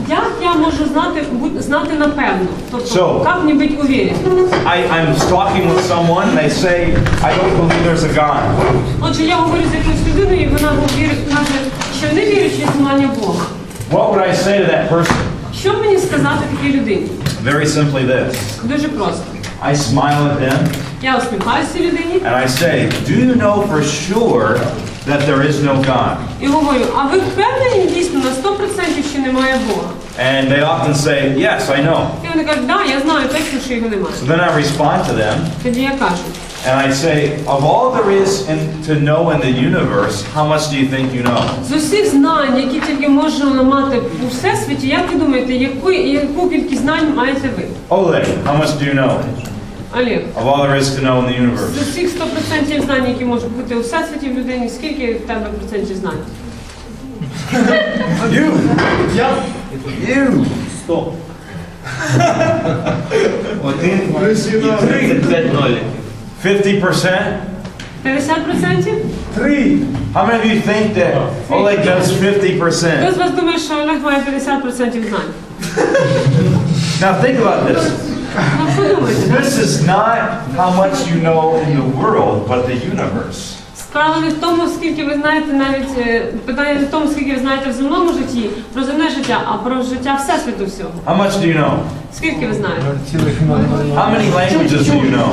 Як я можу знати напевно? Тобто, як мені бути уверен? I'm talking with someone, they say, I don't believe there's a God. Отже, я говорю з якоюсь людиною, і вона каже, що не вірить в існування Бога. What would I say to that person? Що мені сказати такій людині? Very simply this. Дуже просто. I smile at them. Я усміхаюся цій людині. And I say, do you know for sure that there is no God? І говорю, а ви впевнені дійсно на 100% що немає Бога? And they often say, yes, I know. І вони кажуть, да, я знаю точно, що його немає. So then I respond to them. Тоді я кажу. And I say, of all there is to know in the universe, how much do you think you know? З усіх знань, які тільки можна мати у всесвіті, як ви думаєте, яку кількість знань маєте ви? Oleg, how much do you know? Олег. Of all there is to know in the universe. З усіх 100% знань, які можуть бути у всесвіті в людині, скільки в тебе процентів знань? You! You! 100. 1 і 35 нолів. 50%? 50%? 3. How many of you think that Oleg does 50%? Хто з вас думає, що Олег має 50% знань? Now think about this. Ну, подумайте. This is not how much you know in the world, but the universe. Справа не в тому, скільки ви знаєте, навіть питання не в тому, скільки ви знаєте в земному житті, про земне життя, а про життя всесвіту всього. How much do you know? Скільки ви знаєте? How many languages do you know?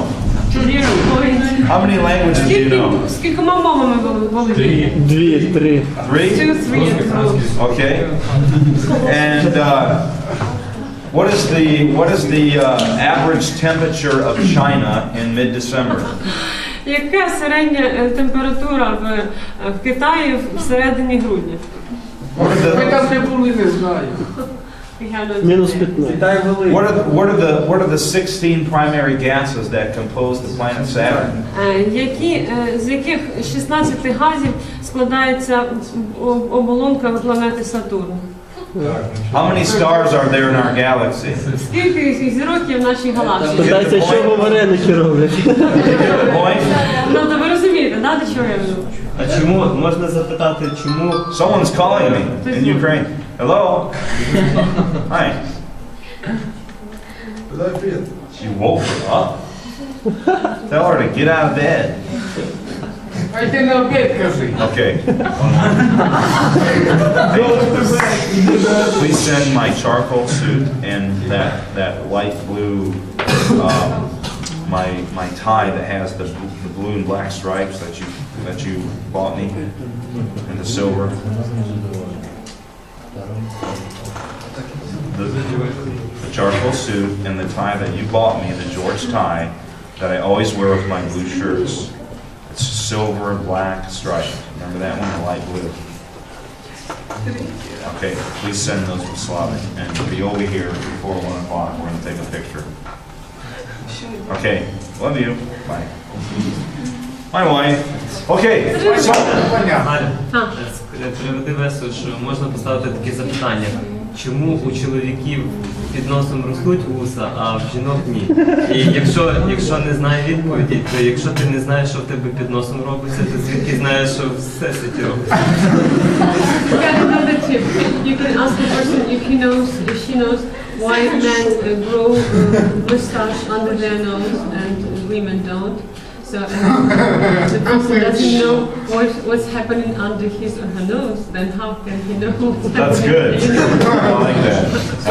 How many languages do you know? Скількома мовами ви володієте? 2, 3. 3? 2, 3. Okay. And what is the average temperature of China in mid-December? Яка середня температура в Китаї всередині грудня? Мінус 15. What are the 16 primary gases that compose the planet Saturn? З яких 16 газів складається оболонка планети Сатурн? How many stars are there in our galaxy? Скільки зірок є в нашій галактиці? Питайте, що вареники роблять? Ну, то ви розумієте, да, до чого я веду? А чому, можна запитати, чому? Someone's calling me in Ukraine. Hello? Hi. She woke her up. Tell her to get out of bed. Okay. Please send my charcoal suit and that light blue, my tie that has the blue and black stripes that you bought me, and the silver. The charcoal suit and the tie that you bought me, the George tie that I always wear with my blue shirts. It's silver and black stripes. Remember that one, the light blue? Okay, please send those to Slavic and be over here before 1 o'clock. We're going to take a picture. Okay, love you. Bye. My wife. Okay, so. Приведи весу, що можна поставити таке запитання. Чому у чоловіків під носом ростуть вуса, а в жінок ні? І якщо не знає відповіді, то якщо ти не знаєш, що в тебе під носом робиться, то звідки знаєш, що все світі робиться? You can ask the person if she knows why men grow mustache under their nose and women don't. So the person doesn't know what's happening under his or her nose, then how can he know what's That's good. I like that.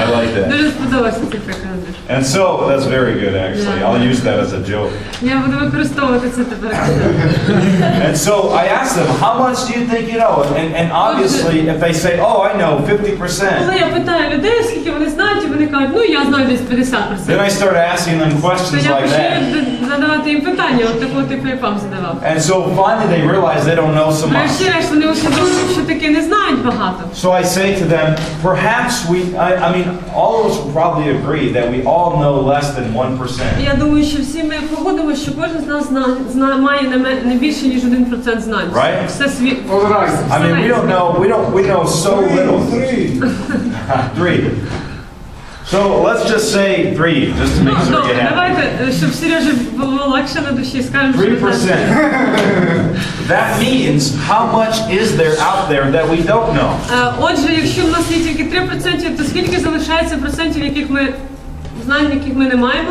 I like that. Дуже сподобався цей приклад. And so, that's very good actually. I'll use that as a joke. Я буду використовувати це тепер. And so I asked them, how much do you think you know? And obviously, if they say, oh, I know 50%. Коли я питаю людей, скільки вони знають, і вони кажуть, ну я знаю десь 50%. Then I start asking them questions То я like that. почну задавати їм питання, от такого типу я вам задавав. And so finally they realize they don't know so much. Врешті-решт вони усвідомлюють, що таки не знають багато. So I say to them, perhaps I mean, all of us will probably agree that we all know less than 1%. Я думаю, що всі ми погодимося, що кожен з нас має не більше, ніж 1% знань. Right? Все світ. I mean, we know so little. 3. So let's just say 3, just to make sure you Добре, have давайте, щоб Сережі було легше на душі, скажемо, що 3%. That means how much is there out there that we don't know? Отже, якщо в нас є тільки 3%, то скільки залишається процентів, яких ми знаємо, яких ми не маємо?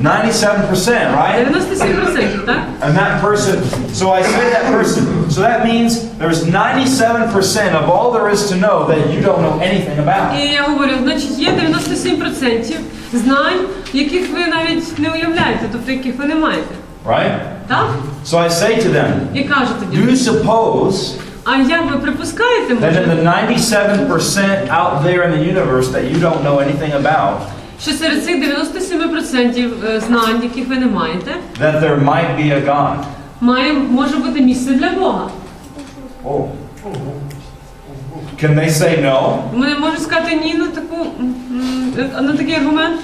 97%, right? 97%, так? And that person, so I say that person, so that means there's 97% of all there is to know that you don't know anything about. І я говорю, значить, є 97% знань, яких ви навіть не уявляєте, тобто яких ви не маєте. Right? Так? So I say to them, І кажу тоді, do you suppose а як ви припускаєте, that in може, the 97% out there in the universe that you don't know anything about, що серед цих 97% знань, яких ви не маєте, that there might be a God? може бути місце для Бога? Oh. Can they say no? Вони можуть сказати ні на такий аргумент?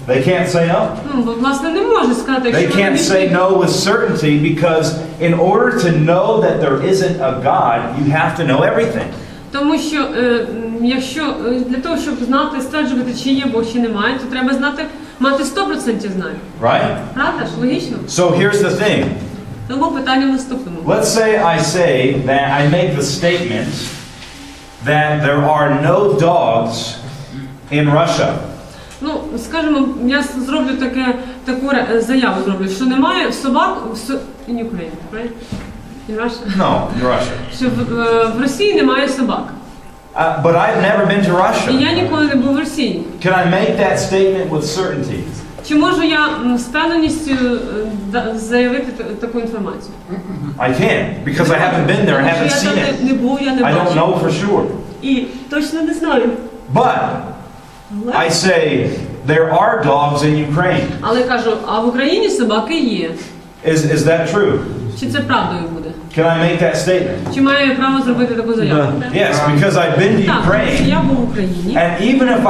They can't say no. Ну, бо, власне, не може сказати, They якщо can't вони say no with certainty because in order to know that there isn't a God, you have to know everything. Тому що для того, щоб знати, стверджувати, чи є Бог, чи немає, то треба мати 100% знань. Right? Правда ж? Логічно? So here's the thing. Тому питання в наступному. Let's say that I make the statement that there are no dogs in Russia. Ну, скажімо, я зроблю таку заяву зроблю, що немає собак in Ukraine, right? In Russia? No, in Russia. Що в Росії немає собак. But I've never been to І Russia. я ніколи не був в Росії. Can I make that statement with certainty? Чи можу я з впевненістю заявити таку інформацію? I can't because I haven't been there, I Тому haven't що seen я it. там не був, я не I don't бачив. know for sure. І точно не знаю. But I say there are dogs in Ukraine. Але кажу, а в Україні собаки є. Is that true? Чи це правдою буде? Can I make that statement? Чи маю я право зробити таку заяву? Yes, because I've been to Так, тому що Ukraine. я був в Україні. And even if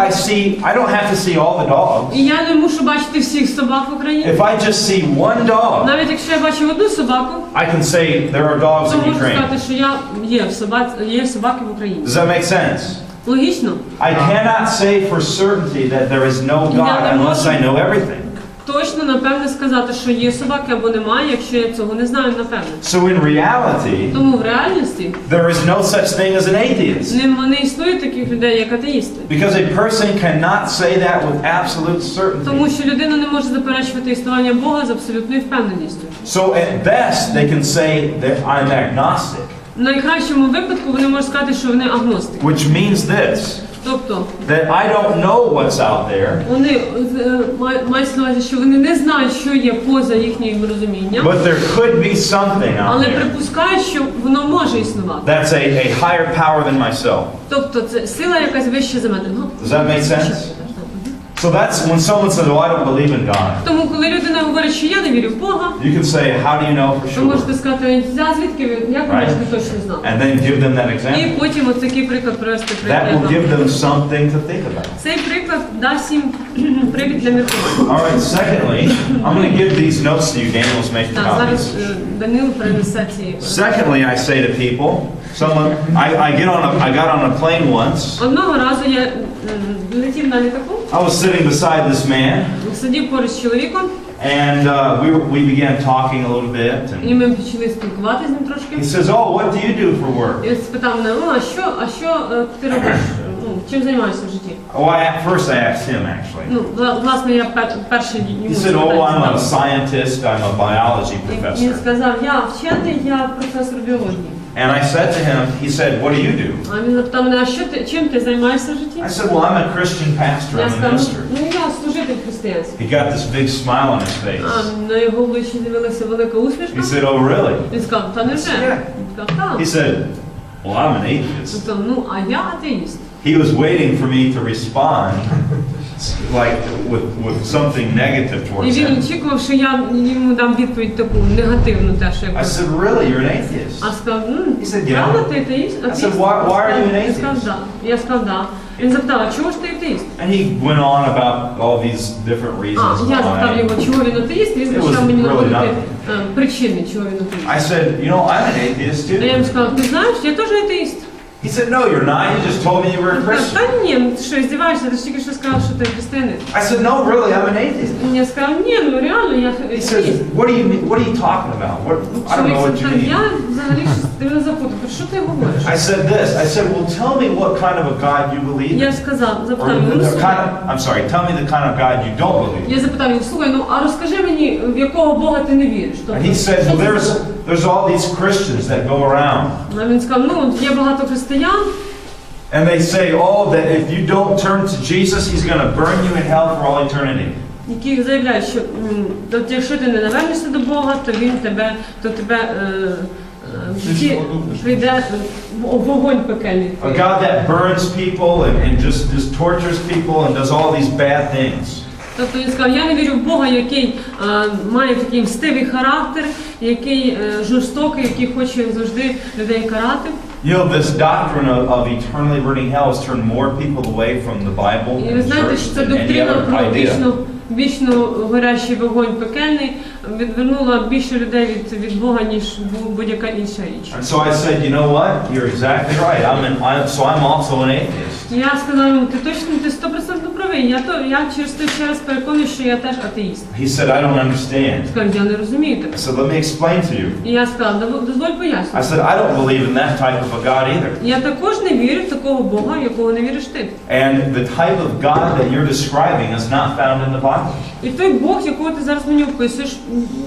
I don't have to see all the dogs. І я не мушу бачити всіх собак в Україні. If I just see one dog, Навіть якщо я бачу одну собаку, I can say there are dogs то in можу Ukraine. сказати, що є собаки в Україні. Does that make sense? Логічно. I cannot say for certainty that there is no God unless I know everything. Точно, напевне, сказати, що є собаки або немає, якщо я цього не знаю, напевне. So in reality, Тому в реальності there is no such thing as an atheist. не існує таких людей, як атеїсти. Because a person cannot say that with absolute Тому certainty. що людина не може заперечувати існування Бога з абсолютною впевненістю. So at best, they can say that I'm agnostic, В найкращому випадку вони можуть сказати, що вони агностики. which means this, Тобто, that I don't know what's out there, вони мають на увазі, що вони не знають, що є поза їхнім розумінням, but there could be something out але there припускають, що воно може існувати. that's a higher power than myself. Тобто це сила якась вища за мене. Does that make sense? So that's when someone says, "Oh, I don't believe in God." Тому, коли людина говорить, що я не вірю в Бога, You can say, "How do you know for ви sure?" можете сказати, звідки ви, як ви Right. можете точно знати? And then give them that І example. потім от такий приклад привести That will give приклад. them something to think about. Цей приклад дасть їм привід для міркування. All right. Secondly, I'm going to give these notes to you. Daniel's making Так, copies. зараз Данило перенесе ці. Secondly, I say to people, I got on a plane once. Одного разу я летів на літаку, I was sitting beside this man, сидів поруч з чоловіком, and we began talking a little bit. і And ми почали спілкуватися з ним he трошки. says, "Oh, what do you do for work?" І спитав мене, а що ти робиш, чим займаєшся в житті? Oh, first I asked him actually. Ну, власне, я перший йому He said, "Oh, I'm a запитав. scientist. I'm a biology Він professor." сказав, я вчений, я професор біології. And I said to him, he said, "What do you do?" А він запитав мене, чим ти займаєшся в житті? I said, "Well, I'm a Christian pastor. Я I'm a сказав, minister." ну я служитель християнський. He got this big smile on his face. А на його обличчі з'явилася велика усмішка. He said, "Oh, really?" Він сказав, та невже? Він сказав, так. He said, "Well, I'm an atheist." Тобто, ну, а я атеїст. He was waiting for me to respond, like with something negative І towards він him. очікував, що я йому дам відповідь таку негативну теж. I said, "Really? You're an atheist?" А сказав, He said, "Yeah." правда ти атеїст? I said, "Why are you an Він сказав, atheist?" да. Я сказав, да. Він запитав, а чого ж ти атеїст? And he went on about all these different reasons Я запитав why. його, чого він атеїст, і він It was почав мені really наводити nothing. причини, чого він атеїст. I said, "You know, I'm an atheist А я too." йому сказав, ти знаєш, я теж атеїст. He said, no, you're not. You just told me you were a Christian. Та ні, ти що, здіваєшся? Ти ж тільки що сказав, що ти християнин. I said, no, really, I'm an atheist. Я сказав, ні, ну реально, я He says, атеїст. what are you talking about? I don't know what you Чоловік, mean. я взагалі щось тебе запутав. Про що ти говориш? I said this. I said, well, tell me what kind of a God you believe in. Я сказав, Or запитав його, ну the слухай. I'm sorry, tell me the kind of God you don't believe in. Я запитав його, слухай, ну а розкажи мені, в якого Бога ти не віриш? And he said, well, there's all these Christians that go around. А він сказав, ну є багато християн, And they say, oh, that if you don't turn to Jesus, he's going to burn you in hell for all eternity. які заявляють, що якщо ти не навернешся до Бога, то тебе в житті прийде вогонь пекельний. A God that burns people and just tortures people and does all these bad things. Тобто він сказав, я не вірю в Бога, який має такий мстивий характер, який жорстокий, який хоче завжди людей карати. You know, this doctrine of eternally burning hell has turned more people away from the Bible І ви and знаєте, church що ця than any доктрина other про idea. вічно горящий вогонь пекельний відвернула більше людей від Бога, ніж будь-яка інша річ. And so I said, you know what? You're exactly right. I'm also an atheist. Я сказала йому, ти 100% правий. Я через те ще раз переконую, що я теж атеїст. He said, I don't understand. Сказав, я не розумію тебе. I said, let me explain to you. І я сказала, дозволь I пояснити. said, I don't believe in that type of a God either. Я також не вірю в такого Бога, в якого не віриш ти. And the type of God that you're describing is not found in the Bible. І той Бог, якого ти зараз мені описуєш,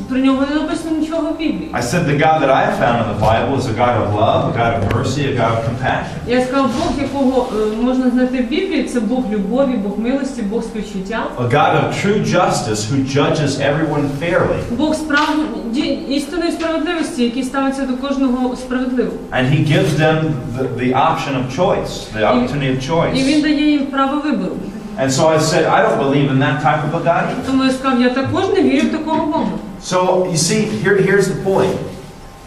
про нього не написано нічого в Біблії. I said the God that I have found in the Bible is a God of love, a God of mercy, a God of compassion. Я сказав, Бог, якого можна знайти в Біблії, це Бог любові, Бог милості, Бог співчуття. A God of true justice who judges everyone fairly. Бог істинної справедливості, який ставиться до кожного справедливо. And he gives them the option of choice, the opportunity of І він choice. дає їм право вибору. And so I said, I don't believe in that type of a God either. Тому я сказав, я також не вірю в такого Бога. So you see, here's the point,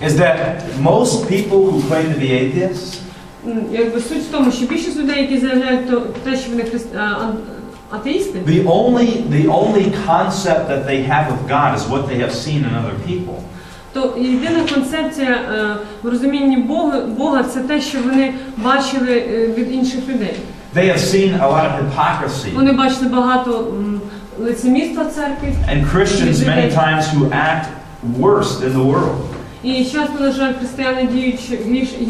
is that most people who claim to be atheists, Якби суть в тому, що більшість людей, які заявляють те, що вони атеїсти, the only concept that they have of God is what they have seen in other people. то єдина концепція в розумінні Бога – це те, що вони бачили від інших людей. They have seen a lot of hypocrisy. Вони бачили багато лицемірства в церкві. And Christians many times who act worse in the world. І часто, на жаль, християни діють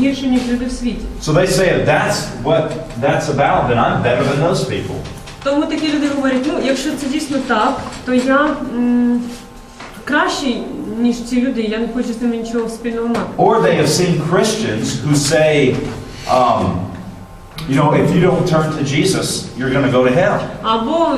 гірше, ніж люди в світі. So they say, if that's what that's about, then I'm better than those people. Тому такі люди говорять, ну, якщо це дійсно так, то я кращий, ніж ці люди, я не хочу з ними нічого спільного мати. Or they have seen Christians who say, you know, if you don't turn to Jesus, you're going to go to hell. Або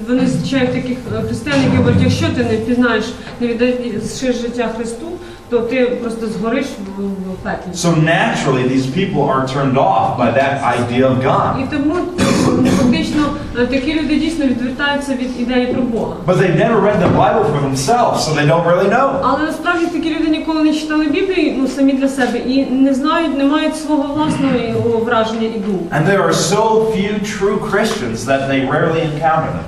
вони зустрічають таких християн, які говорять, якщо ти не пізнаєш, не віддашиш життя Христу, то ти просто згориш в пеклі. So naturally, these people are turned off by that idea of God. І тому фактично такі люди дійсно відвертаються від ідеї про Бога. But they've never read the Bible for themselves, so they don't really know. Але насправді такі люди ніколи не читали Біблію, ну, самі для себе, і не знають, не мають свого власного враження і думки. And there are so few true Christians that they rarely encounter them.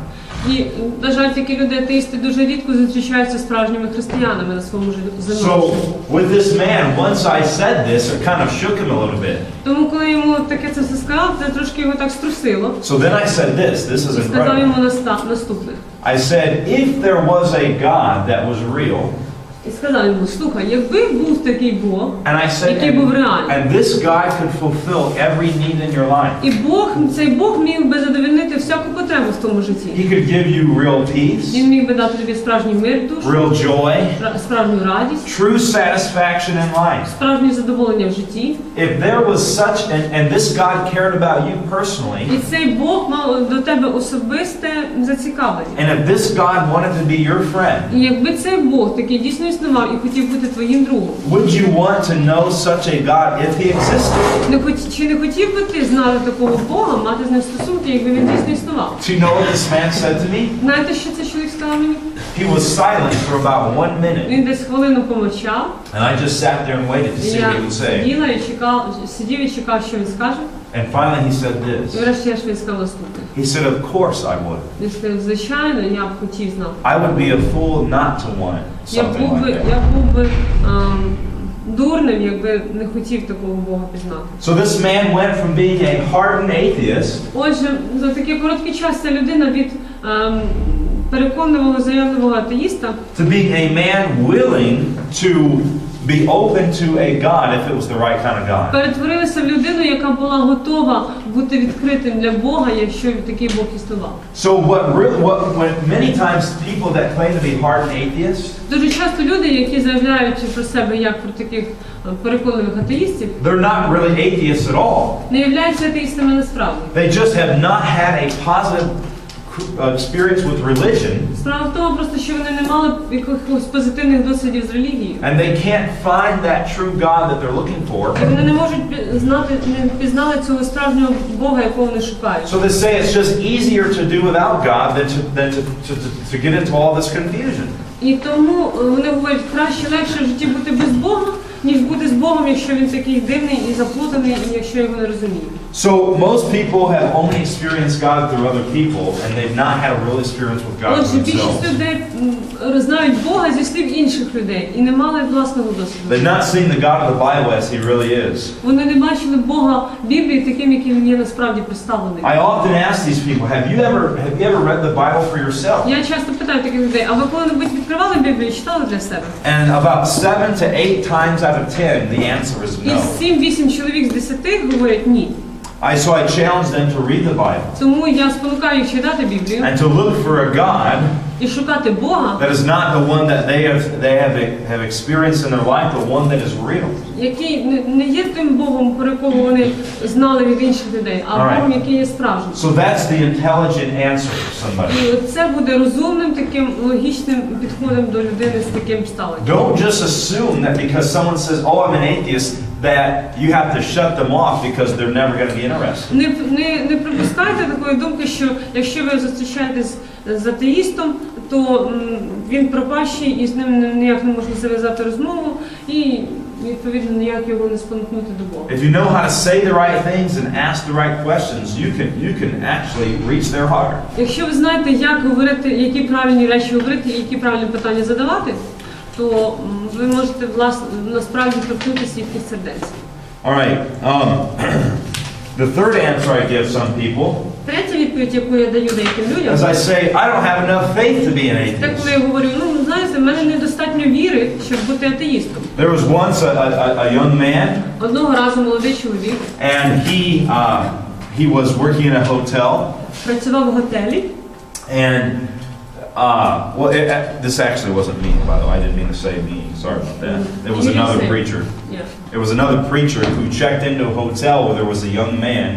І, на жаль, такі люди атеїсти дуже рідко зустрічаються з справжніми християнами на своєму земному. So with this man, once I said this, it kind of shook him a little bit. Тому, коли йому таке це все сказав, це трошки його так струсило. So then I said this is І сказав incredible. йому наступне. I said, if there was a God that was real, І сказав йому, слухай, якби був такий Бог, and I said, який був реальний, and this God could fulfill every need in your life. і цей Бог міг би задовольнити всяку потребу в тому житті. He could give you real peace, Він міг би дати тобі справжній мир в душу, real joy, справжню радість, true satisfaction in life. справжнє задоволення в житті. If there was such, and this God cared about you personally, І цей Бог мав до тебе особисте зацікавлення. and if this God wanted to be your friend, І якби цей Бог такий дійсно існував і хотів бути твоїм другом, would you want to know such a God if he existed? Чи не хотів би ти знати такого Бога, мати з ним стосунки, якби він дійсно існував? Do you know what this man said to me? Знаєте, що цей чоловік сказав мені? He was silent for about 1 minute, Він десь хвилину помовчав, and I just sat there and waited to і see я what he would say. сидів і чекав, що він скаже. And finally he said І this. врешті він сказав наступне. He said, of course I would. Він сказав, звичайно, я б хотів знати. I would be a fool not to want Я something був like би, that. я був би дурним, якби не хотів такого Бога пізнати. So this man went from being a hardened atheist Отже, за такий короткий час ця людина від переконливого, заявливого атеїста to being a man willing to be open to a God if it was the right kind of God. перетворилася в людину, яка була готова бути відкритим для Бога, якщо такий Бог існував. So when many times people that claim to be hardened atheists, Дуже часто люди, які заявляють про себе як про таких переконливих атеїстів, they're not really atheists at all. не являються атеїстами насправді. They just have not had a positive experience with religion, Справа в тому просто, що вони не мали якихось позитивних досвідів з релігією. and they can't find that true God that they're looking for. І вони не можуть знати, не пізнали цього справжнього Бога, якого вони шукають. So they say it's just easier to do without God than to get into all this confusion. І тому вони говорять, краще легше в житті бути без Бога, ніж бути з Богом, якщо він такий дивний і заплутаний, і якщо його не розуміє. So most people have only experienced God through other people, and they've not had a real experience with God Отже, themselves. більшість людей знають Бога зі слів інших людей і не мали власного досвіду. They've not seen the God of the Bible as He really is. Вони не бачили Бога в Біблії таким, яким він є насправді представлений. I often ask these people, have you ever read the Bible for yourself? Я часто питаю таких людей, а ви коли-небудь відкривали Біблію і читали для себе? And about 7 to 8 times out of 10, the answer is І no. 7-8 чоловік з 10 говорять ні. So I challenge them to read the Bible Тому я спонукаю їх читати Біблію and to look for a God і шукати Бога, that is not the one that they have experienced in their life, but one that is real. який не є тим Богом, про якого вони знали від інших людей, а Богом, який є справжнім. So that's the intelligent answer for somebody. І це буде розумним, таким логічним підходом до людини з таким ставленням. Don't just assume that because someone says, "Oh, I'm an atheist," that you have to shut them off because they're never going to be interested. Не припускайте такої думки, що якщо ви зустрічаєтесь з атеїстом, то він пропащий і з ним ніяк не можна зав'язати розмову і відповідно ніяк його не спонукнути до Бога. If you know how to say the right things and ask the right questions, you can actually reach their heart. Якщо ви знаєте, як говорити, які правильні речі говорити, і які правильні питання задавати, то ви можете насправді торкнутися їхніх сердець. All right. The third answer I give some people, Третя відповідь, яку я даю деяким людям, as I say, I don't have enough faith to be an так коли atheist. я говорю, знаєте, в мене недостатньо віри, щоб бути атеїстом. There was once a young man, Одного разу молодий чоловік and he was working in a hotel, працював в готелі. and this actually wasn't me, by the way. I didn't mean to say me. Sorry about that. It was You didn't another say- preacher. Yeah. It was another preacher who checked into a hotel where there was a young man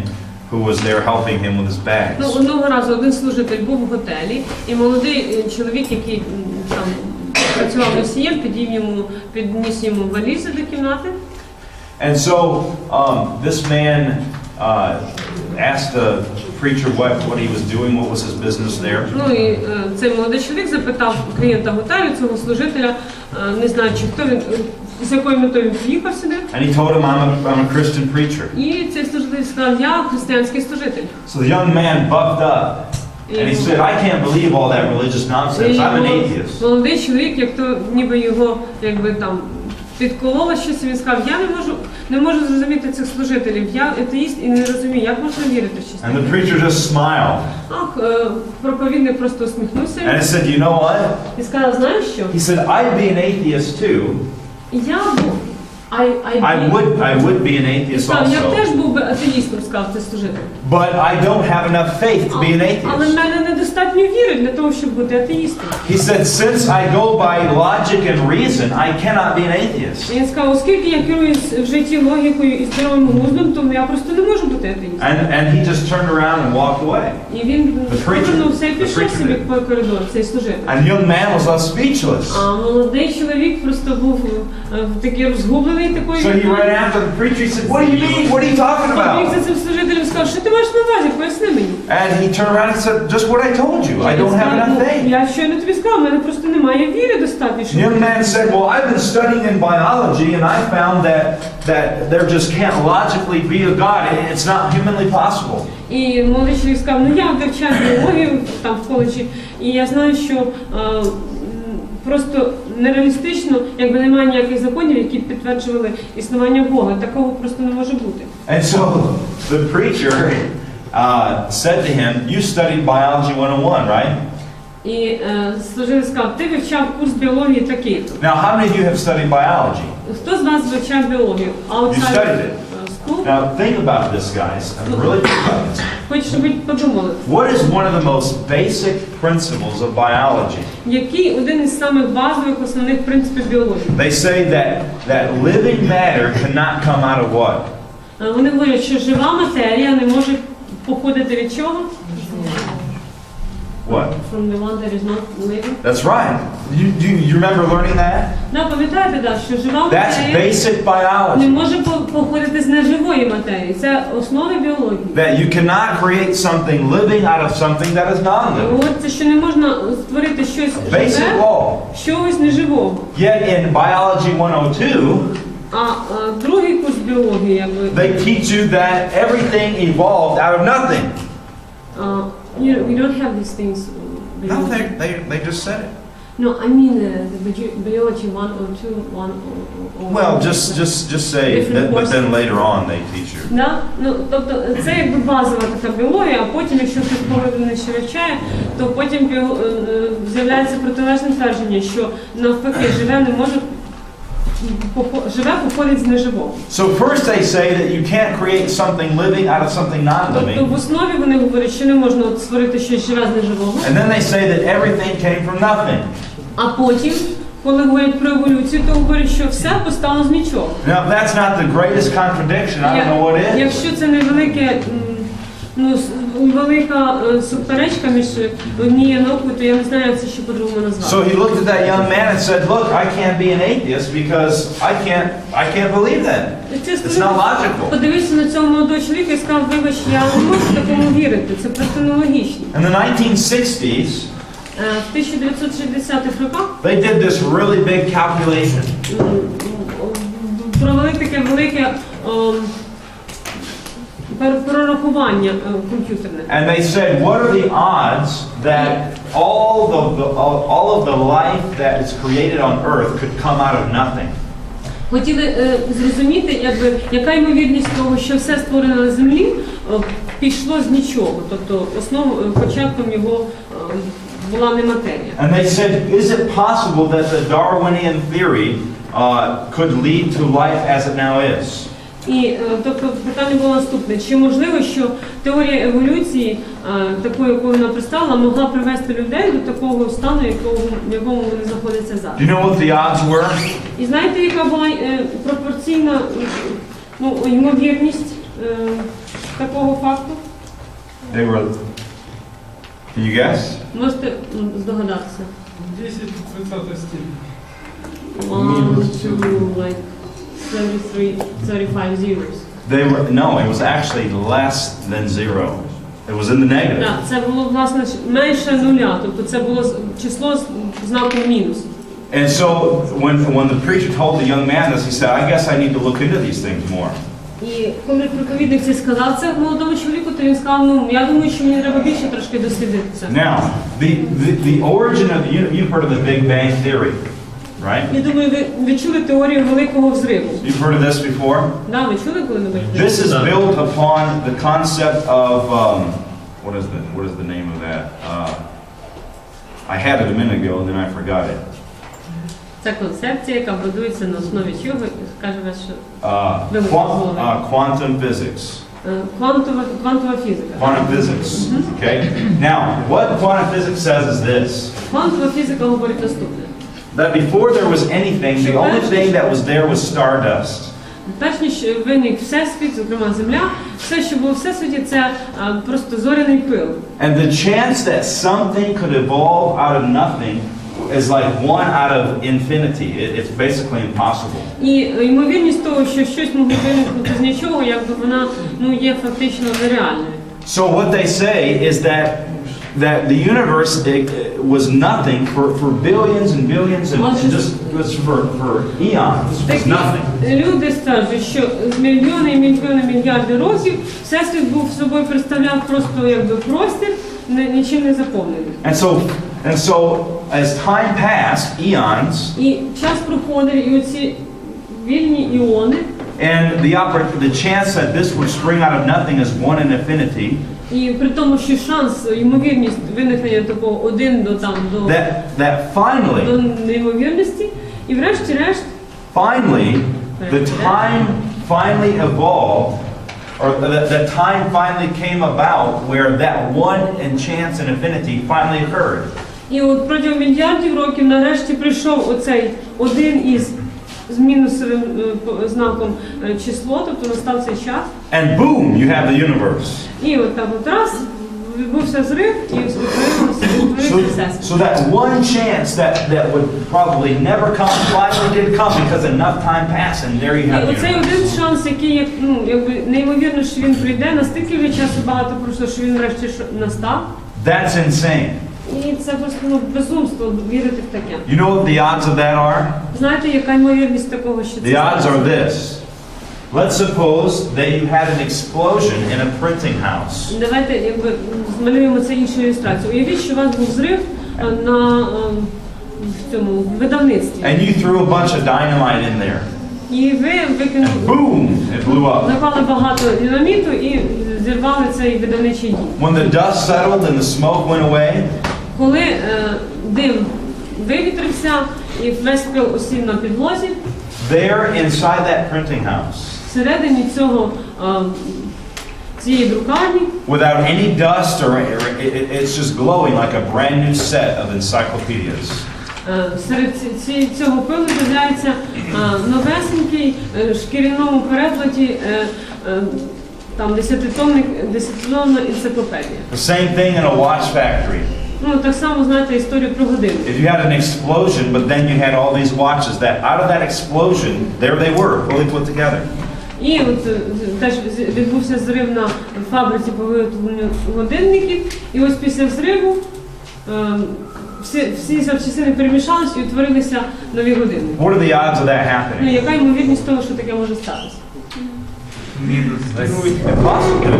who was there helping him with his bags. Одного разу один служитель був в готелі, і молодий чоловік, який там працював носієм, підніс йому валізи до кімнати. And so this man asked the preacher what he was doing, what was his business there. Ну і цей молодий чоловік запитав клієнта готелю, цього служителя, не знаю, чи хто він, з якою метою він приїхав сюди. And he told him, I'm a Christian preacher. І цей служитель сказав, я християнський служитель. So the young man bucked up. And he said, I can't believe all that religious nonsense. I'm an atheist. Молодий чоловік, як то ніби його якби там підкололо щось, і він сказав, я не можу зрозуміти цих служителів. Я атеїст і не розумію, як можна вірити в щось And the таке. preacher just smiled. Проповідник просто усміхнувся And he said, you know what? і сказав, знаєш що? He said, I'd be an atheist too. Я був, I would be an atheist я also. теж був би атеїстом, сказав цей служитель. But I don't have enough faith to be an Але в atheist. мене недостатньо віри для того, щоб бути атеїстом. He said, since I go by logic and reason, I cannot be an atheist. Він сказав, оскільки я керуюсь в житті логікою і здоровим глуздом, то я просто не можу бути атеїстом. And he just turned around and walked away. І він повернувся і the пішов preacher собі did. по коридору, цей служитель. And the young man was left speechless. А молодий чоловік просто був такий розгублений такою. So he ran after the preacher. He said, what do you mean? What are you talking Побіг about? за цим служителем і сказав, що ти маєш на увазі, поясни мені. And he turned around and said, just what I told you. I don't have enough faith. Я щойно тобі сказав, в мене просто немає віри достатньо. The young man said, well, I've been studying in biology and I found that there just can't logically be a God. It's not humanly possible. І молодий чоловік сказав, я вивчаю біологію там в коледжі, і я знаю, що просто нереалістично, якби немає ніяких законів, які підтверджували існування Бога. Такого просто не може бути. And so the preacher said to him, "You studied biology 101, right?" І служитель сказав, ти вивчав курс біології такий-то. Now, how many of you have studied biology? Хто з вас вивчав біологію? You studied it. School? Now, think about this, guys. Really think about this. Хоч щоб ви подумали. What is one of the most basic principles of biology? Який один із самих базових основних принципів біології? They say that living matter cannot come out of what? Вони говорять, що жива матерія не може походити від чого? What? From the one that is not living. That's right. You remember learning that? Да, пам'ятаєте, да, що жива That's матерія basic не biology. може походити з неживої матерії. Це основи біології. That you cannot create something living out of something that is non-living. От це, що не можна створити щось Basic живе, law. щось неживого. Yet in biology 102, А другий курс біології, якби, they teach you that everything evolved out of nothing. we don't have these things. No, they just said it. No, I mean the biology 102, 101. Well, just say that, but then later on they teach you. Да? Ну, тобто це якби базова така біологія, а потім, якщо хтось поглиблений ще вивчає, то потім з'являється протилежне твердження, що навпаки живе не може живе походить з неживого. So first they say that you can't create something living out of something Тобто non-living. в основі вони говорять, що не можна створити щось живе з неживого. And then they say that everything came from nothing. А потім, коли говорять про еволюцію, то говорять, що все постало з нічого. Now if that's not the greatest contradiction, I don't know what is. Якщо це не велике, велика суперечка між однією і наукою, то я не знаю, як це ще по-другому назвати. So he looked at that young man and said, "Look, I can't be an atheist because I can't believe that. It's not logical." Подивився на цього молодого чоловіка і сказав, вибач, я не можу такому вірити, це просто нелогічно. In the 1960s, В 1960-х роках they did this really big calculation. Провели таке велике прорахування комп'ютерне. And they said, what are the odds that all of the life that is created on Earth could come out of nothing? Хотіли зрозуміти, якби, яка ймовірність того, що все створене на землі пішло з нічого, тобто початком його була не матерія. And they said, is it possible that the Darwinian theory could lead to life as it now is? І тобто питання було наступне: чи можливо, що теорія еволюції, такою, якою вона пристала, могла привести людей до такого стану, в якому вони знаходяться зараз? Do you know what the odds were? І знаєте, яка була пропорційна ймовірність такого факту? They were. Can you guess? Можете здогадатися? 10 в 30 степени. 1, 2, like 33, 35 zeros. They were no. It was actually less than zero. It was in the negative. Так, це було, власне, менше нуля, тобто це було число з знаком мінус. And so when the preacher told the young man this, he said, "I guess I need to look into these things more." І коли проповідник це сказав це молодому чоловіку, то він сказав, я думаю, що мені треба більше трошки дослідити це. Now, the origin of you've heard of the Big Bang theory, right? Я думаю, ви чули теорію великого взриву. You've heard of this before? Да, ви чули коли-небудь? This is built upon the concept of what is the name of that? I had it a minute ago and then I forgot it. Це концепція, яка будується на основі чого, скаже вас, що Quantum physics. Квантова фізика. Quantum physics. Okay. Now, what quantum physics says is this: Квантова фізика говорить наступне. that before there was anything, the only thing that was there was stardust. Перш ніж виник Всесвіт, зокрема Земля, все, що було в Всесвіті, це просто зоряний пил. And the chance that something could evolve out of nothing is like 1 out of infinity. It's basically impossible. І ймовірність того, що щось могло виникнути з нічого, якби вона є фактично нереальною. So what they say is that the universe was nothing for billions and billions and just was for eons. It was nothing. Люди стверджують, що з мільйони і мільйони мільярди років Всесвіт був собою представляв просто якби простір, нічим не заповнений. And so And so, as time passed, eons, І час проходив, і оці вільні іони, and the chance that this would spring out of nothing is 1 in infinity, і при тому, що шанс, ймовірність виникнення такого один до that finally, до неймовірності, і врешті-решт, the time finally evolved, or the time finally came about where that 1 in chance and infinity finally occurred. І от протягом мільярдів років нарешті прийшов оцей один із з мінусовим знаком число, тобто настав цей час. And boom, you have the universe. І от так от раз відбувся зрив і утворився всесвіт. So that one chance that would probably never come finally did come because enough time passed, and there you have І the оцей universe. один шанс, який якби неймовірно, що він прийде, настільки вже часу багато пройшло, що він врешті настав. That's insane. І це просто безумство вірити в таке. You know what the odds of that are? Знаєте, яка ймовірність такого, що це The odds станеться? are this. Let's suppose that you had an explosion in a printing house. Давайте якби змалюємо це іншу ілюстрацію. Уявіть, що у вас був зрив на в цьому видавництві. And you threw a bunch of dynamite in there. І ви викинули, Boom! It blew up. наклали багато динаміту і зірвали цей видавничий дім. When the dust settled and the smoke went away, Коли дим вивітрився і весь пил осів на підлозі, there inside that printing house, всередині цієї друкарні, without any dust or it's just glowing like a brand new set of encyclopedias. серед цього пилу з'являється новесенький шкіряному переплаті там десятитонна енциклопедія. The same thing in a watch factory. Ну, так само, знаєте, історію про годинник. If you had an explosion, but then you had all these watches, that out of that explosion, there they were, fully put together. І от теж відбувся зрив на фабриці по виготовленню годинників, і ось після взриву всі запчастини перемішались і утворилися нові годинники. What are the odds of that Ну, happening? яка ймовірність того, що таке може статися? Мінус Impossible.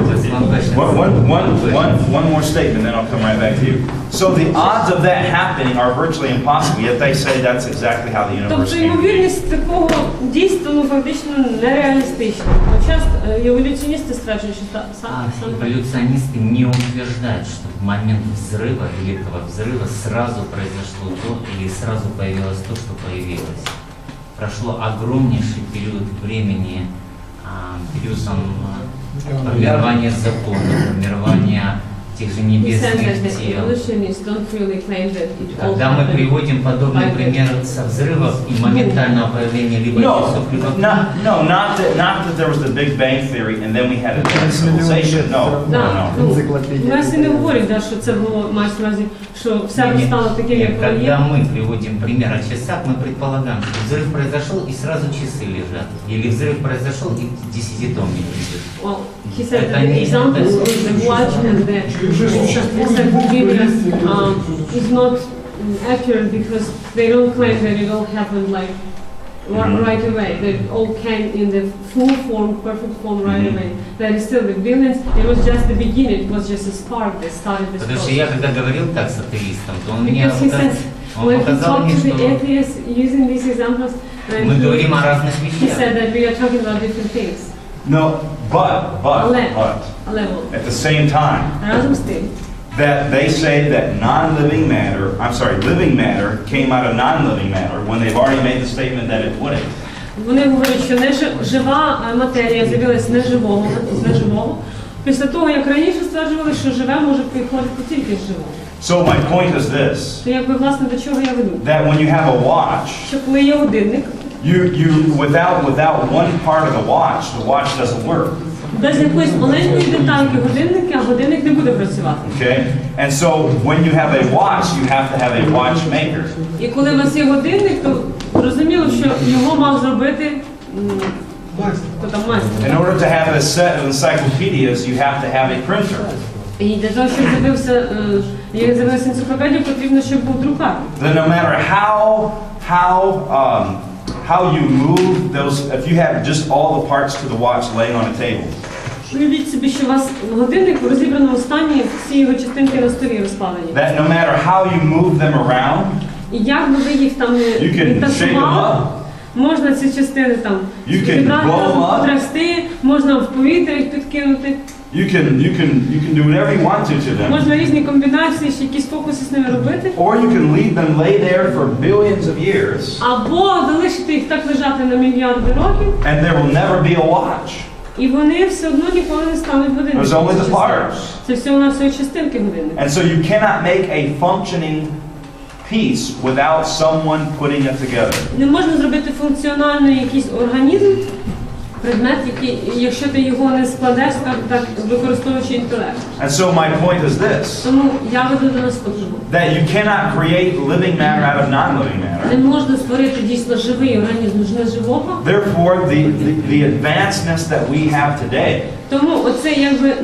One more statement, then I'll come right back to you. So the odds of that happening are virtually impossible, yet they say that's exactly how the universe Тобто came. ймовірність такого дійства фактично нереалістична. Хоча еволюціоністи стверджують, що саме Эволюционисты не утверждают, что в момент взрыва, великого взрыва, сразу произошло то или сразу появилось то, что появилось. Прошло огромнейший период времени, период формирования законов, формирования тех же небесных тел. Когда мы приводим подобный пример со взрывов и моментального появления либо часов, либо... Not that there was the Big Bang Theory and then we had a civilization. No. У нас і не говорять, що це було, мається на увазі, що все стало таким, як воно є. Когда мы приводим пример о часах, мы предполагаем, что взрыв произошел и сразу часы лежат. Или взрыв произошел и десятитомник лежит. Well, he said that the examples with the watch and the encyclopedia is not accurate because they don't claim that it all happened like right away. That it all came in the full form, perfect form right away. That is still the billions. It was just the beginning. It was just a spark that started this Потому что process. я когда говорил так с атеистом, то он мне Because he says, when he показал talked мне, to the что atheists using these examples, мы говорим о разных he вещах. said that we are talking about different things. No, but, Але at the same time, разом з тим, that they say that living matter came out of non-living matter when they've already made the statement that it wouldn't. вони говорять, що жива матерія з'явилася з неживого, після того, як раніше стверджували, що живе може приходити тільки з живого. So my point is this, То якби, власне, до чого я веду? that when you have a watch, Що коли є годинник, without one part of the watch doesn't work. без якоїсь маленької детальки годинник не буде працювати. Okay? And so when you have a watch, you have to have a watchmaker. І коли у вас є годинник, то зрозуміло, що його мав зробити хто там майстер. In order to have a set of encyclopedias, you have to have a printer. І для того, щоб з'явилася енциклопедія, потрібно, щоб був друкар. Then no matter how you move those, if you have just all the parts to the watch laying on a table, Уявіть собі, що у вас годинник у розібраному стані, всі його частинки на столі розкладені. That no matter how you move them around, І як би ви їх там you can shake them інтасували, up, можна ці частини там You can зібрати, blow them up. потрясти, можна в повітря їх підкинути, you can do whatever you want to them. можна різні комбінації, ще якісь фокуси з ними робити. Or you can leave them lay there for billions of years, Або залишити їх так лежати на мільярди років, and there will never be a watch. і вони все одно ніколи не стануть годинником. There's only the parts. Це всього-навсього частинки годинника. And so you cannot make a functioning piece without someone putting it together. Не можна зробити функціональний якийсь організм, предмет, який, якщо ти його не складеш, скажімо так, використовуючи інтелект. And so my point is this, Тому я веду до наступного. that you cannot create living matter out of non-living Не matter. можна створити дійсно живий організм з неживого. Therefore, the advancedness that we have today Тому оце якби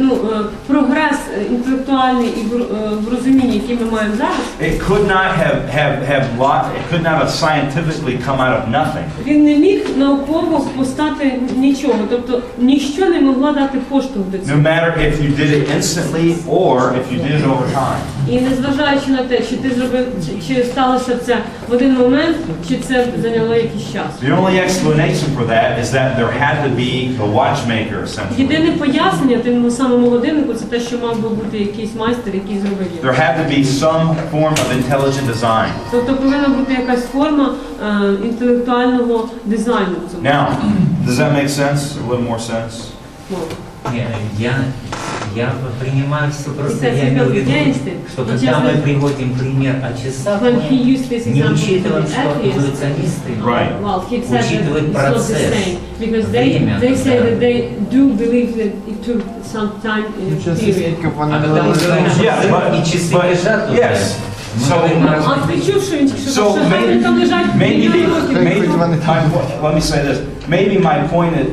прогрес інтелектуальний і в розумінні, який ми маємо зараз, it could not have scientifically come out of nothing. він не міг науково постати нічого, тобто ніщо не могло дати поштовх до No цього. matter if you did it instantly or if you did it over time. І незважаючи на те, чи ти зробив, чи сталося це в один момент, чи це зайняло якийсь час. The only explanation for that is that there had to be the watchmaker, essentially. Єдине пояснення тим самому годиннику це те, що мав би бути якийсь майстер, який зробив його. There had to be some form of intelligent design. Тобто повинна бути якась форма інтелектуального дизайну в цьому. Now, does that make sense? A little more sense? Я принимаю все просто, Кстати, я имел в виду, действие. что И когда честно, мы приводим пример о часах, when he мы used this не example учитываем, for the что atheists, эволюционисты Right. well, he said that учитывают it's not the процесс, same because время, they say да. that they do believe that it took some time period. А когда мы говорим, что Yeah, but- и часы but- лежат тут, yes. мы So- говорим о А ти чув, що він тільки що So сказав, що maybe, там лежать maybe, мільйони років? let me say this. Maybe my point is,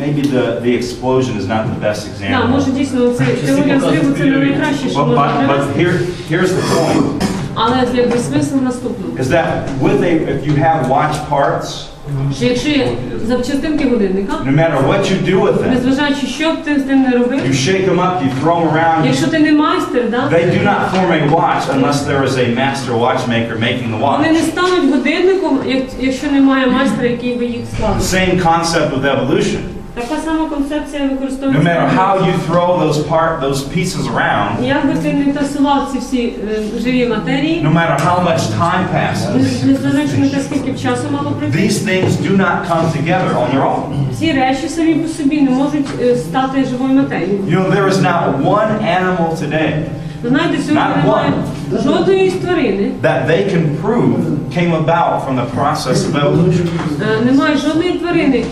maybe the explosion is not the best Да, example. може дійсно це теорія взриву це не найкраще, що можна But привести. here's the point. Але якби смисл наступний. Is that if you have watch parts, Що якщо є запчастинки годинника, no matter what you do with them, незважаючи, що б ти з ним не робив, you shake them up, you throw them around, якщо ти не майстер, да, they do not form a watch unless there is a master watchmaker making the вони не watch. стануть годинником, якщо немає майстра, який би їх склав. Same concept with evolution. Така сама концепція No використовується. matter how you throw those pieces around, Як би ти не тасував ці всі живі матерії, no matter how much time passes, незважаючи на те, скільки б часу мало пройти, these things do not come together on their own. ці речі самі по собі не можуть стати живою матерією. You know, there is not one animal today Ви знаєте, сьогодні немає жодної тварини, that they can prove came about from the process of evolution. немає жодної тварини,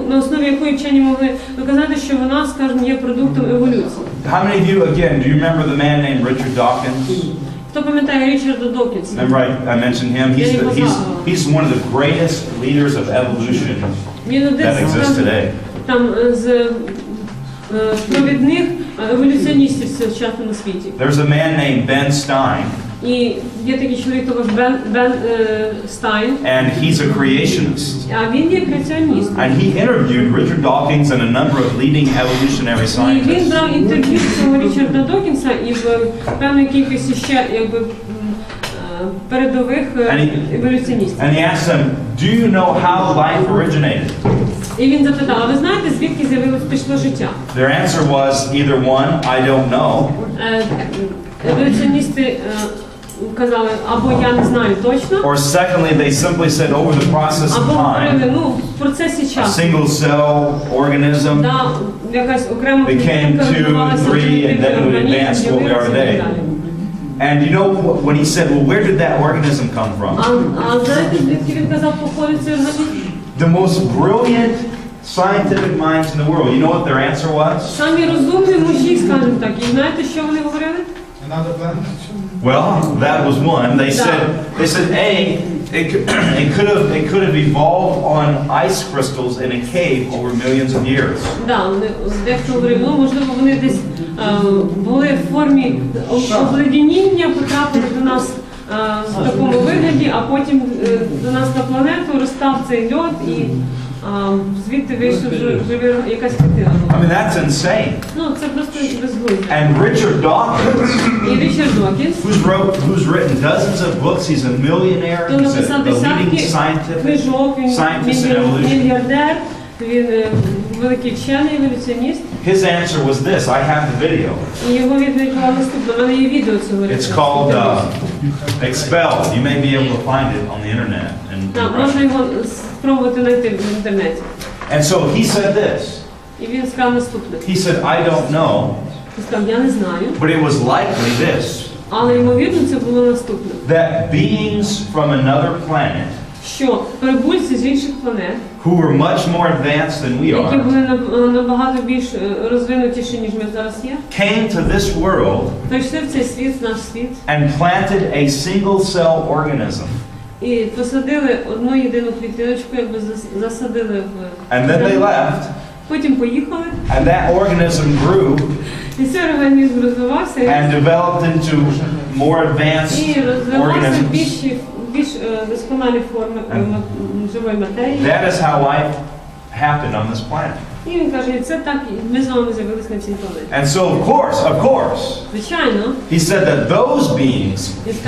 на основі якої вчені могли доказати, що вона, скажімо, є продуктом еволюції. How many of you, again, do you remember the man named Richard Dawkins? Хто пам'ятає Річарда Докінса? Remember I mentioned him? He's one of the greatest leaders of evolution Він один that exists з today. там з провідних еволюціоністів в сучасному світі. There's a man named Ben Stein, І є такий чоловік, також Бен Стайн, and he's a creationist. а він є креаціоніст. And he interviewed Richard Dawkins and a number of leading evolutionary І він scientists. брав інтерв'ю цього Річарда Докінса і в певній кількості ще передових еволюціоністів. And he asked them, do you know how life originated? І він запитав, а ви знаєте, звідки пішло життя? Their answer was either one, I don't know, Еволюціоністи казали, або я не знаю точно, or secondly, they simply said over the process of або говорили, time, в процесі a часу. single cell organism Да, якась окрема became клітинка two, розвивалася, three, and then would організм advance what we are з'явився і today. так далі. And you know when he said, well, where did that organism come from? А знаєте, звідки він казав, походить цей організм? The most brilliant scientific minds in the world, you know what their answer was? Самі розумні мужі, скажімо так. І знаєте, що вони говорили? Another planet. Well, that was one. They said, it could have evolved on ice crystals in a cave over millions of years. Да, дехто говорив, можливо, вони десь були в формі обледеніння, потрапили до нас в такому вигляді, а потім до нас на планету розстав цей льод і звідти вийшов живе якась картина. I mean, that's insane. Ну, це просто безглуздя. And Richard Dawkins, І Річард Докінс, who's written dozens of books, he's a millionaire, хто he's написав the leading десятки книжок, він scientist in evolution. мільярдер, він великий вчений, еволюціоніст. His answer was this, I have the video. І його відповідь була наступна. У мене є відео цього. It's called Expelled. You may be able to find it on the internet. Так, можна його спробувати знайти в інтернеті. And so he said this. І він сказав наступне. He said, I don't know, Він сказав, я не знаю, but it was likely this, але ймовірно це було наступне. that beings from another planet Що прибульці з інших планет, who were much more advanced than we які are, були набагато більш розвинутіші, ніж ми зараз є, came to this world прийшли в цей світ, наш світ, and planted a single-cell organism. і посадили одну єдину клітиночку, якби засадили в And then they left, потім поїхали, and that organism grew і цей організм розвивався and developed into more advanced і розвивався organisms. більш досконалі форми живої матерії. That is how life happened on this planet. І він каже, і це так, і ми з вами з'явилися на цій планеті. And so, of course, Звичайно, he said that those beings,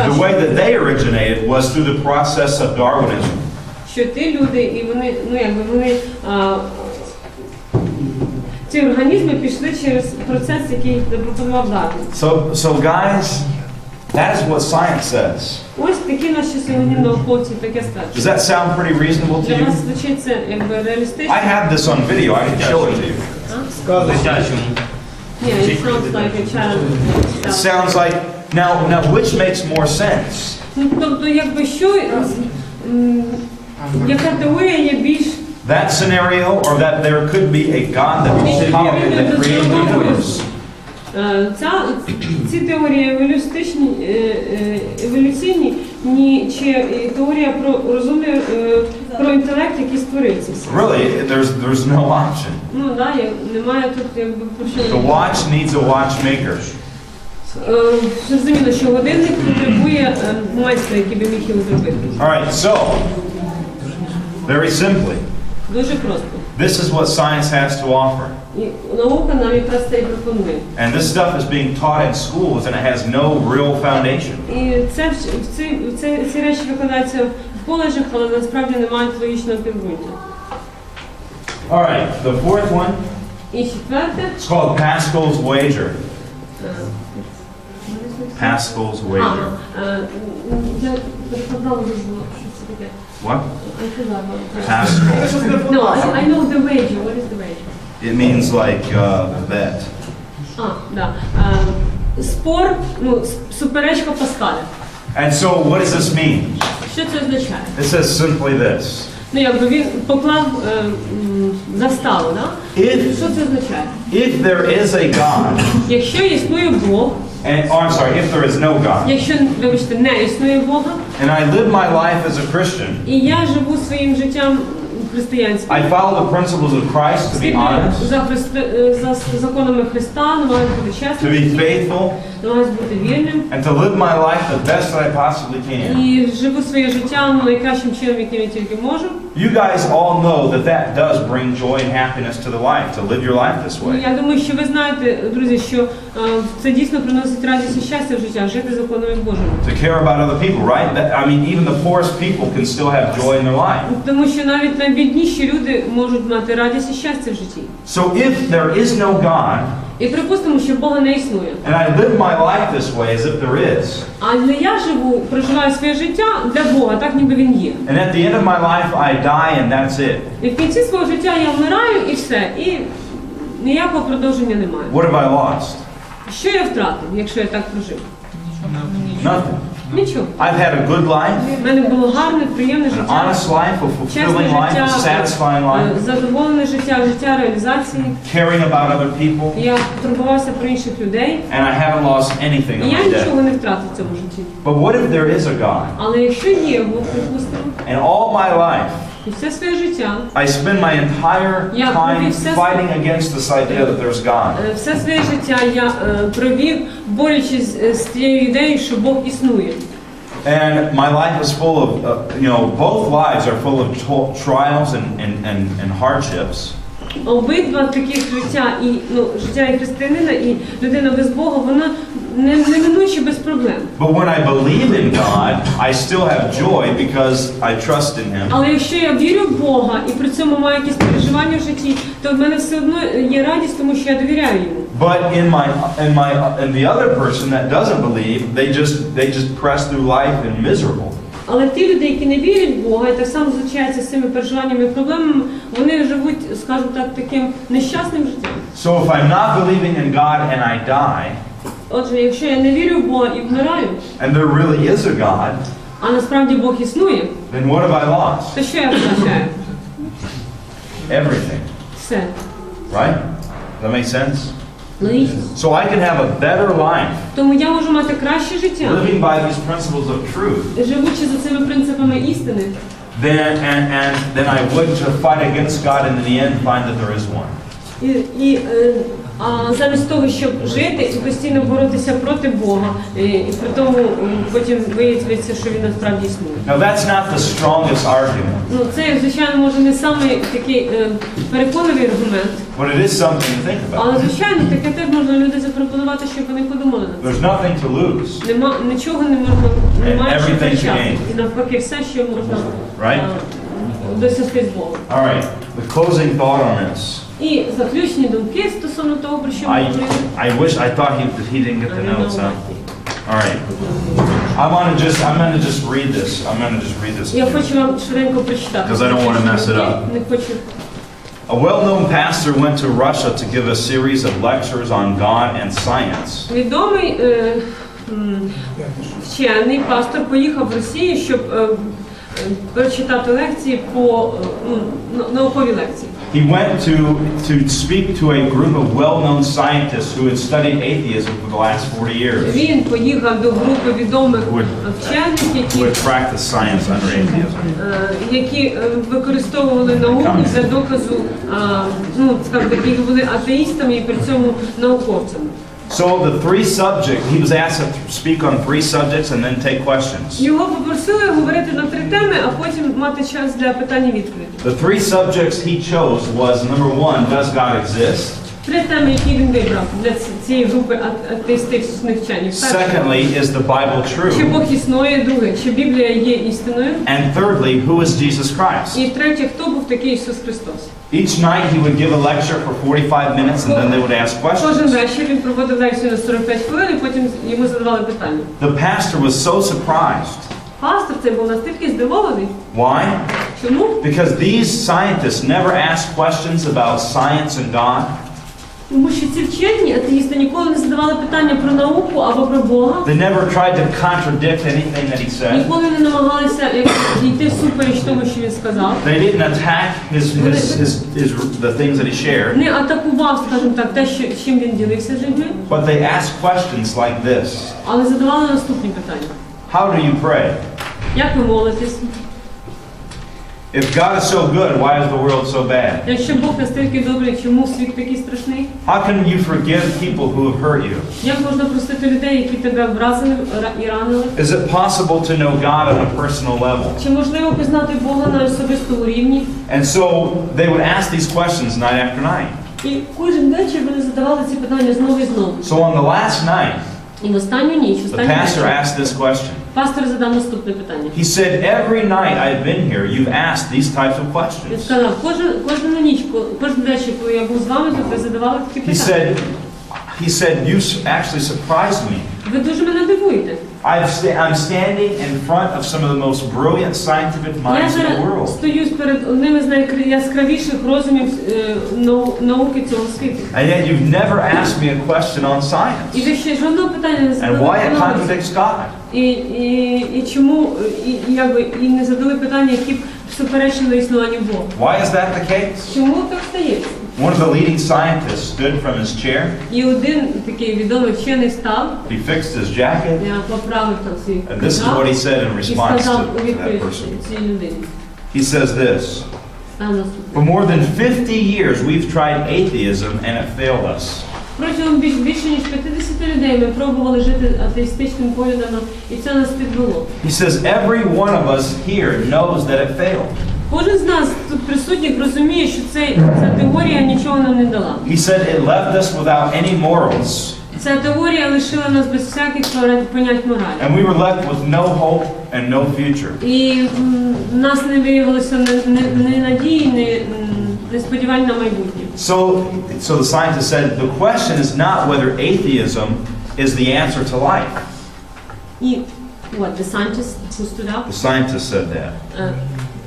the way that they originated was through the process of Darwinism. що ті люди, і вони, ну якби вони, ці організми пішли через процес, який запропонував Дарвін. So guys, that is what science says. Ось такі наші сьогодні науковці таке Does стверджують. that sound pretty reasonable to Для you? вас звучить це якби реалістично? I have this on video. I can show it to you. В дитячому. Ні, it sounds like a child. It sounds like now which makes more sense? Ну, тобто, якби що, яка теорія є більш That scenario, or that there could be a God that was powerful that created the universe? Ці теорії еволюційні, чи теорія про розумний, про інтелект, який створив це все. Really, there's no option. Ну, да, немає тут якби про що. The watch needs a watchmaker. Зрозуміло, що годинник потребує майстра, який би міг його зробити. All right, so very simply, Дуже просто. this is what science has to offer. І наука нам якраз це і пропонує. And this stuff is being taught in schools and it has no real foundation. І ці речі викладаються в коледжах, але насправді не мають логічного підґрунтя. All right, the fourth one, І четверте. it's called Pascal's wager. Pascal's wager. Я перекладала дозволу, що це таке. What? I forgot what it is. Pascal. No, I know the wager. What is the wager? It means like bet. Да. Спор, ну, суперечка Паскаля. And so what does this mean? Що це означає? It says simply this. Ну, якби він поклав заставу, да? Що це означає? If there is a God, Якщо існує Бог, I'm sorry, if there is no God, якщо, вибачте, не існує Бога, and I live my life as a Christian, і я живу своїм життям християнським, I follow the principles of Christ to be honest, за законами Христа, намагаюся бути to чесним, be faithful, намагаюся бути вірним, and to live my life the best that I possibly can. і живу своє життя найкращим чином, яким я тільки можу. You guys all know that does bring joy and happiness to the life, to live your life this way. Я думаю, що ви знаєте, друзі, що це дійсно приносить радість і щастя в життя, жити законами Божими. To care about other people, right? I mean, even the poorest people can still have joy in their life. Тому що навіть найбідніші люди можуть мати радість і щастя в житті. So if there is no God, І припустимо, що Бога не існує. and I live my life this way as if there is, Але я проживаю своє життя для Бога, так ніби він є. and at the end of my life I die and that's it, І в кінці свого життя я вмираю і все. І ніякого продовження немає. what have I lost? Що я втратив, якщо я так прожив? Nothing. Нічого. I've had a good life, У мене було гарне, приємне an життя. honest life, a Чесне fulfilling life, a життя, satisfying life, задоволене життя, життя реалізації. caring about other people, Я турбувався про інших людей. and I haven't lost anything І in я my нічого day. не втратив в цьому житті. But what if there is a God? Але якщо є Бог, припустимо, And all my life, і все своє життя, I spend my entire time fighting against this idea that there's God. все своє життя я провів, борючись з тією ідеєю, що Бог існує. And my life is full of, both lives are full of trials and hardships. Обидва таких життя, і життя і християнина, і людина без Бога, вона неминуче без проблем. But when I believe in God, I still have joy because I trust in Him. Але якщо я вірю в Бога і при цьому маю якісь переживання в житті, то в мене все одно є радість, тому що я довіряю йому. But in the other person that doesn't believe, they just press through life and miserable. Але ті люди, які не вірять в Бога і так само зустрічаються з цими переживаннями і проблемами, вони живуть, скажімо так, таким нещасним життям. So if I'm not believing in God and I die, Отже, якщо я не вірю в Бога і вмираю, and there really is a God, а насправді Бог існує, then what have I lost? то що я втрачаю? Everything. Все. Right? Does that make sense? Логічно. So I can have a better life Тому я можу мати краще життя, living by these principles of truth живучи за цими принципами істини, than I would to fight against God and in the end find that there is one. Замість того, щоб жити і постійно боротися проти Бога, і при тому потім виявиться, що він насправді існує. Now that's not the strongest argument. Це, звичайно, може не самий такий переконливий аргумент, But it is something to think about. але, звичайно, таке теж можна людям запропонувати, щоб вони подумали на це. There's nothing to lose. Нічого не можна, немає що Everything to втрачати. gain. І навпаки, все, що можна Right? досягти з Богом. All right. The closing thought on this. І заключні думки стосовно того, про що ми говорили. I thought he didn't get the notes, huh? All right. I'm gonna just read this. I'm gonna just read this. Я хочу вам швиденько прочитати. Because I don't want to mess it up. Не хочу. A well-known pastor went to Russia to give a series of lectures on God and science. Відомий вчений пастор поїхав в Росію, щоб прочитати лекції по наукові лекції. He went to speak to a group of well-known scientists who had studied atheism for the last 40 years. Він поїхав до групи відомих вчених, Who had practiced science under atheism. Які використовували науку для доказу, скажімо, які були атеїстами і при цьому науковцями. So he was asked to speak on 3 subjects and then take questions. Його попросили говорити на 3 теми, а потім мати час для питань і відповідей. The 3 subjects he chose was, number 1, does God exist? 3 теми, які він вибрав для цієї групи атеїстичних вчених. Secondly, is the Bible Чи true? Бог існує? Друге, чи Біблія є істиною? And thirdly, who is Jesus Christ? І третє, хто був такий Ісус Христос? Each night he would give a lecture for 45 minutes and then they would ask Кожен questions. вечір він проводив лекцію на 45 хвилин, і потім йому задавали питання. The pastor was so surprised. Пастор цей був настільки здивований. Why? Чому? Because these scientists never asked questions about science and God. Тому що ці вчені атеїсти ніколи не задавали питання про науку або про Бога. They never tried to contradict anything that he said. Ніколи не намагалися йти всупереч тому, що він сказав. They didn't attack the things that he shared. Не атакував, скажімо так, те, чим він ділився з людьми. But they asked questions like this. Але задавали наступні питання. How do you pray? Як ви молитесь? If God is so good, why is the world so bad? Якщо Бог настільки добрий, чому світ такий страшний? How can you forgive people who have hurt you? Як можна простити людей, які тебе вразили і ранили? Is it possible to know God on a personal level? Чи можливо пізнати Бога на особистому рівні? And so they would ask these questions night after night. І кожен вечір вони задавали ці питання знову і знову. So on the last night, І в останню ніч, the останній pastor вечір, asked this question. пастор задав наступне питання. He said, every night I've been here, you've asked these types of Він questions. сказав, кожну ніч, кожен вечір, коли я був з вами, то ви задавали такі He питання. said, you actually surprised me. Ви дуже мене дивуєте. I'm standing in front of some of the most brilliant scientific Я minds in the зараз world. стою перед одним із найяскравіших розумів науки цього світу. And yet you've never asked me a question on І science. ви ще жодного питання не And задали. why it про науку. contradicts God. І чому і не задали питання, які б суперечили існуванню Бога. Why is that the case? Чому так стається? One of the leading scientists stood from his chair. І один такий відомий вчений став, He fixed his jacket. я поправив там свій And this is what he said in і response сказав to у that відповідь person. цій людині. He says this. Став наступний. For more than 50 years we've tried atheism and it failed us. Протягом більше ніж 50 людей ми пробували жити атеїстичним поглядом, і це нас підвело. He says every one of us here knows that it failed. Кожен з нас тут присутніх розуміє, що ця теорія нічого нам не дала. He said it left us without any morals. Ця теорія лишила нас без всяких понять моралі. And we were left with no hope and no future. І в нас не виявилося ні надії, ні сподівань на майбутнє. So the scientist said the question is not whether atheism is the answer to life. І what the scientist who stood up? The scientist said that.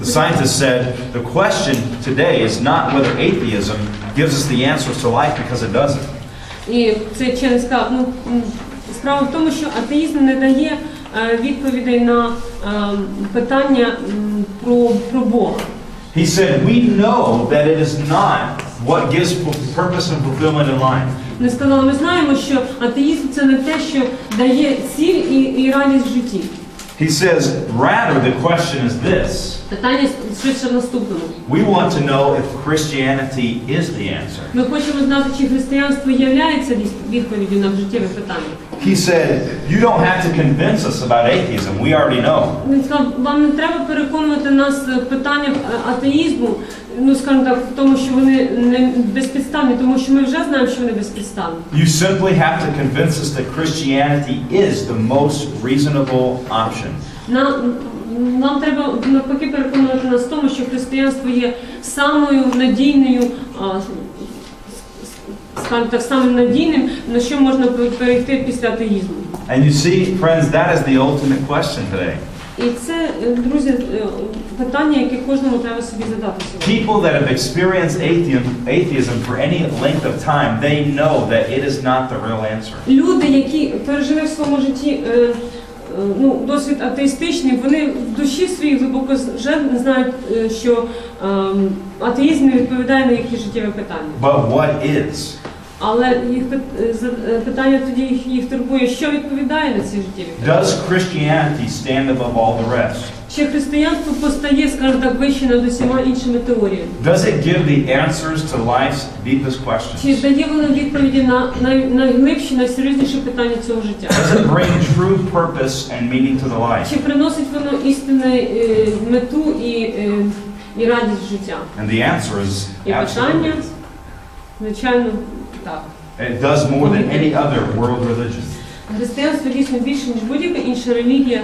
The scientist said the question today is not whether atheism gives us the answers to life, because it doesn't. І цей вчений сказав, справа в тому, що атеїзм не дає відповідей на питання про Бога. He said we know that it is not what gives purpose and fulfillment in life. Він сказав, ми знаємо, що атеїзм це не те, що дає ціль і радість в житті. He says rather the question is this. Питання швидше в наступному. We want to know if Christianity is the answer. Ми хочемо знати, чи християнство являється відповіддю на життєві питання. He said, you don't have to convince us about atheism. We already know. Він сказав, вам не треба переконувати нас в питаннях атеїзму, скажімо так, в тому, що вони не безпідставні, тому що ми вже знаємо, що вони безпідставні. You simply have to convince us that Christianity is the most reasonable option. Нам треба навпаки переконувати нас в тому, що християнство є самою надійною, скажімо так, самим надійним, на що можна перейти після атеїзму. And you see, friends, that is the ultimate question today. І це, друзі, питання, яке кожному треба собі задати сьогодні. People that have experienced atheism for any length of time, they know that it is not the real answer. Люди, які пережили в своєму житті досвід атеїстичний, вони в душі своїй глибоко вже знають, що атеїзм не відповідає на їхні життєві питання. But what is? Але питання тоді їх турбує, що відповідає на ці життєві питання. Does Christianity stand above all the rest? Чи християнство постає, скажімо так, вище над усіма іншими теоріями? Does it give the answers to life's deepest questions? Чи дає воно відповіді на найглибші, найсерйозніші питання цього життя? Does it bring true purpose and meaning to the life? Чи приносить воно істинну мету і радість життя? And the answer is І питання, absolutely. звичайно, так. It does more than any other world religion. Християнство дійсно більше, ніж будь-яка інша релігія,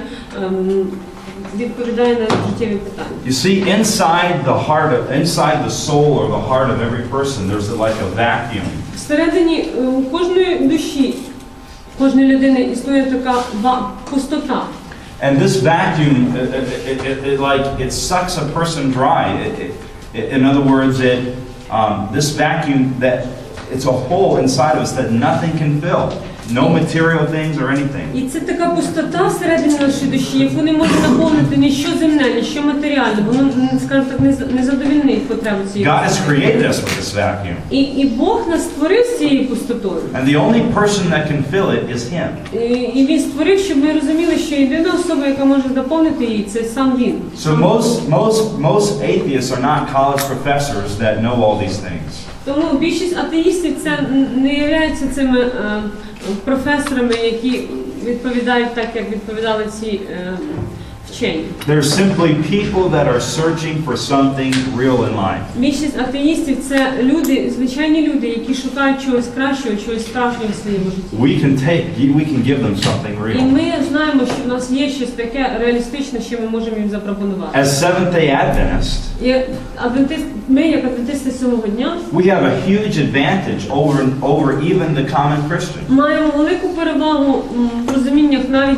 відповідає на життєві питання. You see, inside the soul or the heart of every person, there's like a vacuum. Всередині у кожної душі, кожної людини існує така пустота. And this vacuum, it sucks a person dry. In other words, this vacuum, that it's a hole inside of us that nothing can fill. No material things or anything. І це така пустота всередині нашої душі, яку не може наповнити ні що земне, ні що матеріальне. Воно, скажімо так, не задовільнить потребу цієї God has пустоти. created us with this vacuum. І Бог нас створив з цією пустотою. And the only person that can fill it is Him. І Він створив, щоб ми розуміли, що єдина особа, яка може заповнити її, це сам Він. So most atheists are not college professors that know all these things. Тому більшість атеїстів це не являються цими професорами, які відповідають так, як відповідали ці вчені. They're simply people that are searching for something real in life. Більшість атеїстів це люди, звичайні люди, які шукають чогось кращого, чогось справжнього в своєму житті. We can give them something І real. ми знаємо, що в нас є щось таке реалістичне, що ми можемо їм запропонувати. As Seventh-day Adventists, Ми, як адвентисти сьомого дня, we have a huge advantage over even the common Christian. маємо велику перевагу в розуміннях навіть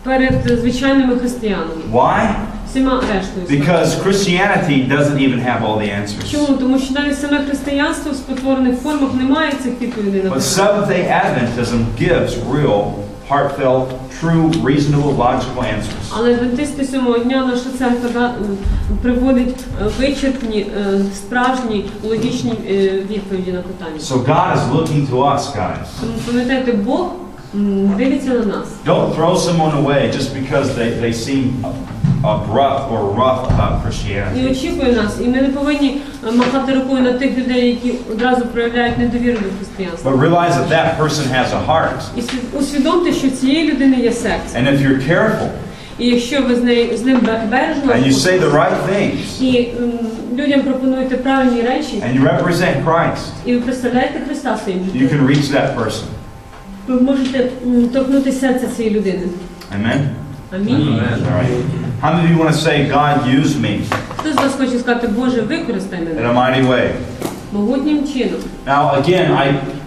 перед звичайними християнами. Why? Всіма рештою. Because Christianity doesn't even have all the answers. Чому? Тому що навіть саме християнство в спотворених формах не має цих відповідей на But питання. Seventh-day Adventism gives real, heartfelt, true, reasonable, logical answers. Але адвентисти сьомого дня наша церква приводить вичерпні, справжні, логічні відповіді на питання. So God is looking to us, guys. Тому пам'ятайте, Бог дивиться на нас. Don't throw someone away just because they seem abrupt or rough about І Christianity. очікує нас. І ми не повинні махати рукою на тих людей, які одразу проявляють недовіру до християнства. But realize that that person has a heart. І усвідомте, що в цієї людини є серце. And if you're careful, І якщо ви з ним бережно and you say the right things, і людям пропонуєте правильні речі, and you represent Christ, і ви представляєте Христа своїм you життям, can reach that person. ви можете торкнути серце цієї людини. Amen? Амінь. All right. How many of you want to say, God, use me Хто з вас хоче сказати, Боже, використай in мене a mighty way? могутнім чином? Now, again,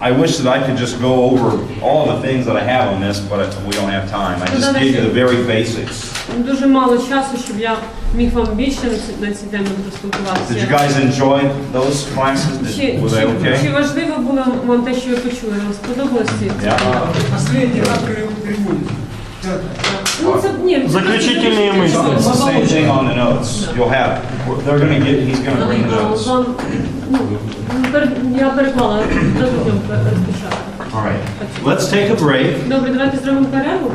I wish that I could just go over all the things that I have on this, but we don't have time. I just gave you the very basics. Дуже мало часу, щоб я міг вам більше на ці теми Did you поспілкуватися. guys enjoy those classes? Чи Was that okay? важливо було вам те, що ви почули? Вам сподобалось ці? Yeah. Последний как переводит. Ну, це, ні, Заключительні мислі. It's the same thing on the notes. You'll have, they're going to get, he's going to bring the notes. Вам, я переклала, дадуть вам розпочати. All right. Let's take a break. Добре, давайте зробимо перерву.